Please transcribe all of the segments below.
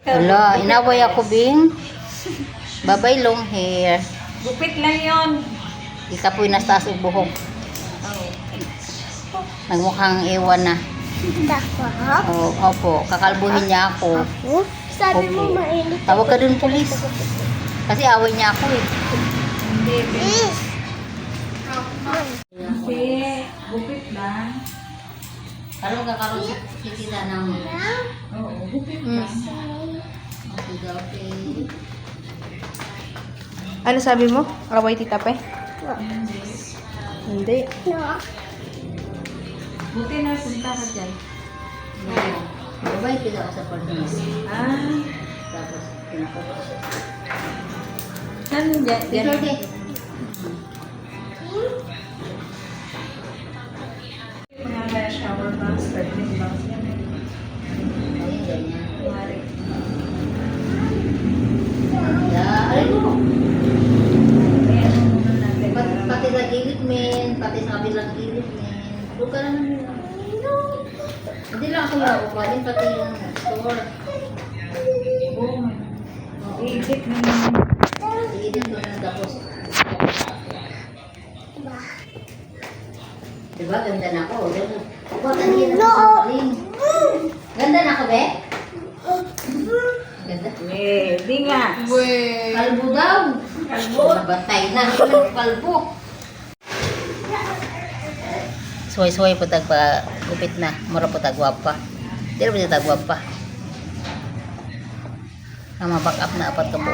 Hala, inaway ako, Bing. Babay long hair. Gupit lang yun. Ika po'y nastaas og buhok. Nagmukhang ewan na. Oh, opo, kakalbuhin niya ako. Sabi mo Opo. mainit. Tawag ka dun, pulis. Kasi away niya ako eh. Kasi gupit lang. Parang magkakaroon si tita ng... Oo, gupit lang. Okay. Ano sabi mo? Away tita pe? Hindi. No. Buti na punta ka dyan. Babay kita ako sa partner. Ah, Tapos, pinapapos siya. saan dyan? Dito, okay. Mga shower bangs, curtain bangs yan. Ayun, ganyan. Kumari. Aray mo. Kaya ano muna natin. Pati sa gilid, men. Pati sa kabilang gilid, men. Doon ka naman yun. Hindi lang ako yung upanin, pati yung store. Oo. Iigit na yun. Gilid mo na tapos. Diba, ganda na ako. Huwag ang hirap sa paling. Ganda na ako, be? Ganda. Di nga. Kalbo daw. Kalbo. Nabatay na. Kalbo. Suway-suway po tagpa gupit na. Mura po tagwapa. Hindi na po tagwapa. Ang maback up na apat ka po.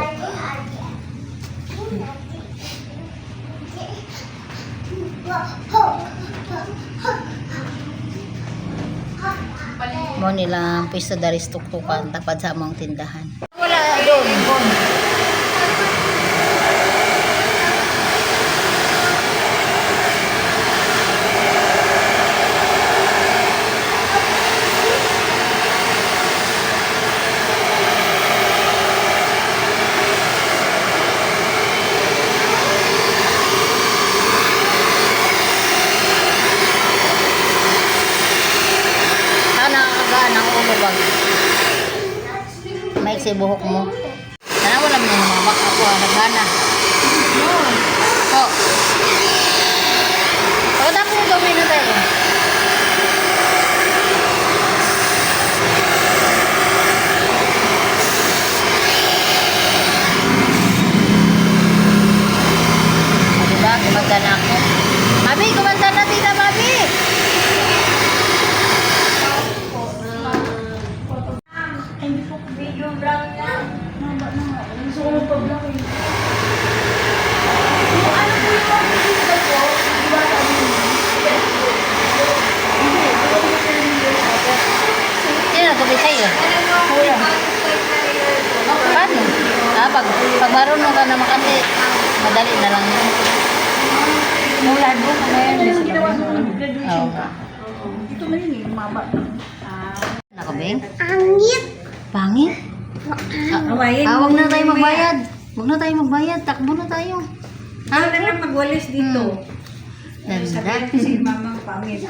Mo nilang pwesto dari tuktukan tapad sa among tindahan. Wala doon. Nakakagaan ang ulo bag. Maiksi buhok mo. Sana wala mo yung mga bak ako. Naghana. So. Pagkatapos mo gawin na tayo. Diba? Kumanda na ako. Mami, kumanda na tita, Mami! Hindi po video vlog na. Gusto ko magpa-vlog eh. Ano po yung video ko? Diba sabi mo? Sino nagkabit sa'yo? Paano? Pag marunong ka naman kasi, madali na lang yun. Mula doon, ngayon. Ano Ginawa mo ng graduation Oo. ka. Ito na yun eh, umaba na. Nakabing? Angit. Pangit? Huwag na tayo magbayad. Huwag na tayo magbayad. Takbo na tayo. Ano na lang magwalis dito. Ganda. Sabi natin si mama pangit.